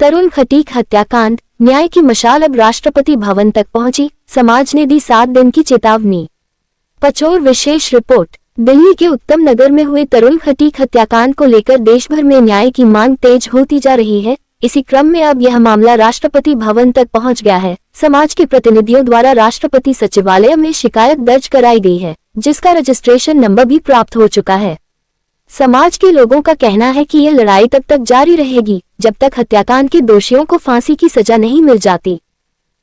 तरुण खटीक हत्याकांड, न्याय की मशाल अब राष्ट्रपति भवन तक पहुंची, समाज ने दी 7 दिन की चेतावनी। पचोर विशेष रिपोर्ट। दिल्ली के उत्तम नगर में हुए तरुण खटीक हत्याकांड को लेकर देश भर में न्याय की मांग तेज होती जा रही है। इसी क्रम में अब यह मामला राष्ट्रपति भवन तक पहुंच गया है। समाज के प्रतिनिधियों द्वारा राष्ट्रपति सचिवालय में शिकायत दर्ज कराई गई है, जिसका रजिस्ट्रेशन नंबर भी प्राप्त हो चुका है। समाज के लोगों का कहना है कि यह लड़ाई तब तक जारी रहेगी जब तक हत्याकांड के दोषियों को फांसी की सजा नहीं मिल जाती।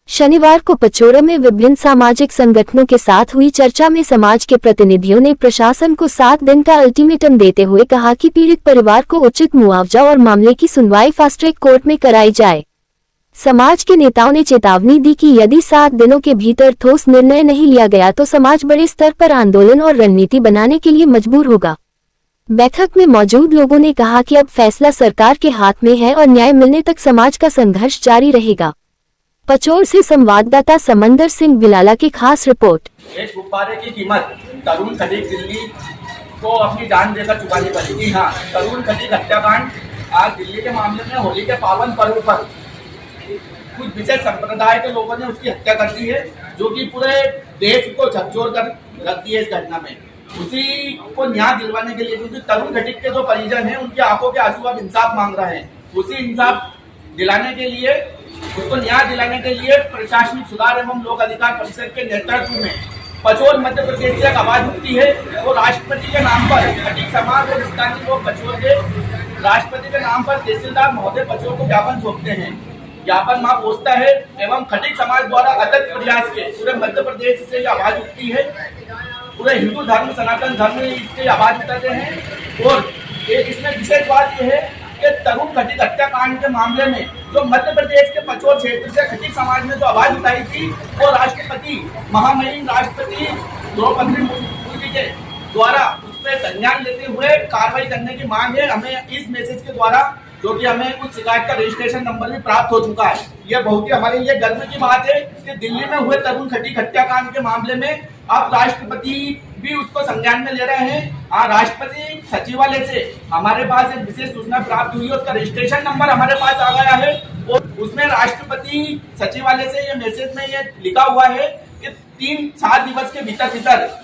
शनिवार को पचोर में विभिन्न सामाजिक संगठनों के साथ हुई चर्चा में समाज के प्रतिनिधियों ने प्रशासन को 7 दिन का अल्टीमेटम देते हुए कहा कि पीड़ित परिवार को उचित मुआवजा और मामले की सुनवाई फास्ट ट्रैक कोर्ट में कराई जाए। समाज के नेताओं ने चेतावनी दी कि यदि 7 दिनों के भीतर ठोस निर्णय नहीं लिया गया तो समाज बड़े स्तर पर आंदोलन और रणनीति बनाने के लिए मजबूर होगा। बैठक में मौजूद लोगों ने कहा कि अब फैसला सरकार के हाथ में है और न्याय मिलने तक समाज का संघर्ष जारी रहेगा। पचोर से संवाददाता समंदर सिंह बिलाला की खास रिपोर्ट। एक गुब्बारे की कीमत तरुण खटीक दिल्ली को अपनी जान देकर चुकानी पड़ेगी। हाँ, तरुण खटीक हत्याकांड आज दिल्ली के मामले में होली के पावन पर्व पर कुछ विशेष संप्रदाय के लोगों ने उसकी हत्या कर दी है, जो कि पूरे देश को झकझोर कर रख दी है। इस घटना में उसी को न्याय दिलवाने के लिए, क्योंकि तरुण खटीक के जो परिजन हैं उनकी आंखों के आंसू अब इंसाफ मांग रहे हैं, उसी इंसाफ दिलाने के लिए, उसको न्याय दिलाने के लिए प्रशासनिक सुधार एवं लोक अधिकार परिषद के नेतृत्व में पचोर मध्य प्रदेश से एक आवाज उठती है। वो राष्ट्रपति के नाम पर खटीक समाज और स्थानीय लोग पचोर के राष्ट्रपति के नाम पर तहसीलदार महोदय पचोर को ज्ञापन सौंपते हैं। ज्ञापन वहां पहुंचता है एवं खटीक समाज द्वारा अथक प्रयास के पूरे मध्य प्रदेश से आवाज उठती है। पूरे हिंदू धर्म, सनातन धर्म इसकी आवाज उठाते हैं। और इसमें विशेष बात यह है कि तरुण खटीक हत्याकांड के मामले में जो मध्य प्रदेश के पचोर क्षेत्र से खटीक समाज ने जो आवाज उठाई थी, वो राष्ट्रपति महामहिम राष्ट्रपति द्रौपदी मुर्मू के द्वारा उसमें संज्ञान लेते हुए कार्रवाई करने की मांग है। हमें इस मैसेज के द्वारा, जो कि हमें कुछ शिकायत का रजिस्ट्रेशन नंबर भी प्राप्त हो चुका है, यह बहुत ही हमारे लिए गर्व की बात है कि दिल्ली में हुए तरुण खटीक हत्याकांड के मामले में अब राष्ट्रपति भी उसको संज्ञान में ले रहे हैं। राष्ट्रपति सचिवालय से हमारे पास एक विशेष सूचना प्राप्त हुई है, उसका रजिस्ट्रेशन नंबर हमारे पास आ गया है और उसमें राष्ट्रपति सचिवालय से ये मैसेज में ये लिखा हुआ है कि 3-7 दिवस के भीतर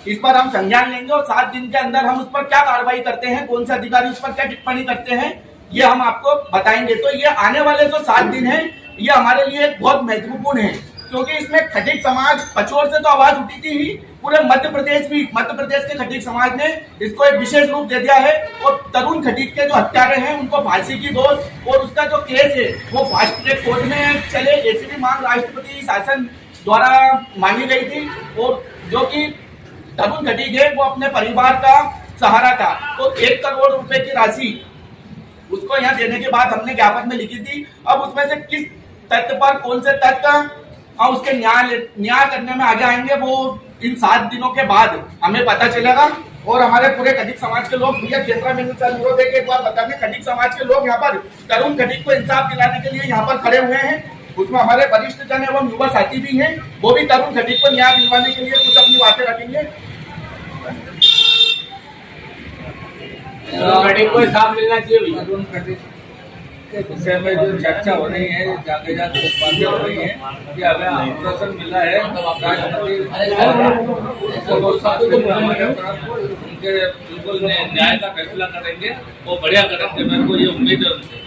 इस पर हम संज्ञान लेंगे और 7 दिन के अंदर हम उस पर क्या कार्रवाई करते हैं, कौन से अधिकारी उस पर क्या टिप्पणी करते हैं, ये हम आपको बताएंगे। तो ये आने वाले जो 7 दिन है, ये हमारे लिए बहुत महत्वपूर्ण है, क्योंकि इसमें खटीक समाज पचोर से तो आवाज उठी थी ही, पूरे मध्य प्रदेश के खटीक समाज ने इसको एक विशेष रूप दे दिया है और तरुण खटीक के जो हत्यारे हैं उनको फांसी की दोष और उसका जो केस है वो फास्ट ट्रैक कोर्ट में चले, ऐसी भी मांग राष्ट्रपति शासन द्वारा मांगी गई थी। और जो कि तरुण खटीक है वो अपने परिवार का सहारा था, तो 1 करोड़ रुपए की राशि उसको यहाँ देने के बाद हमने ज्ञापन में लिखी थी। अब उसमें से किस तथ्य पर, कौन से तथ्य उसके न्याय करने में आगे आएंगे, वो इन 7 दिनों के बाद हमें पता चलेगा। और हमारे पूरे खटीक समाज के लोग, भैया केंद्र में अनुरोध है कि एक बार बता दें, खटीक समाज के लोग यहाँ पर तरुण खटीक को इंसाफ दिलाने के लिए यहाँ पर खड़े हुए हैं। उसमें हमारे वरिष्ठ जन एवं युवा साथी भी हैं, वो भी तरुण खटीक को न्याय दिलवाने के लिए कुछ अपनी बातें रखेंगे। खटीक को इंसाफ मिलना चाहिए भैया। तरुण खटीक के विषय में जो चर्चा हो रही है, जाके बातें हो रही है कि हमें आश्वासन मिला है राष्ट्रपति उनके बिल्कुल न्याय का फैसला करेंगे, वो बढ़िया करेंगे, मेरे को ये उम्मीद है उनसे।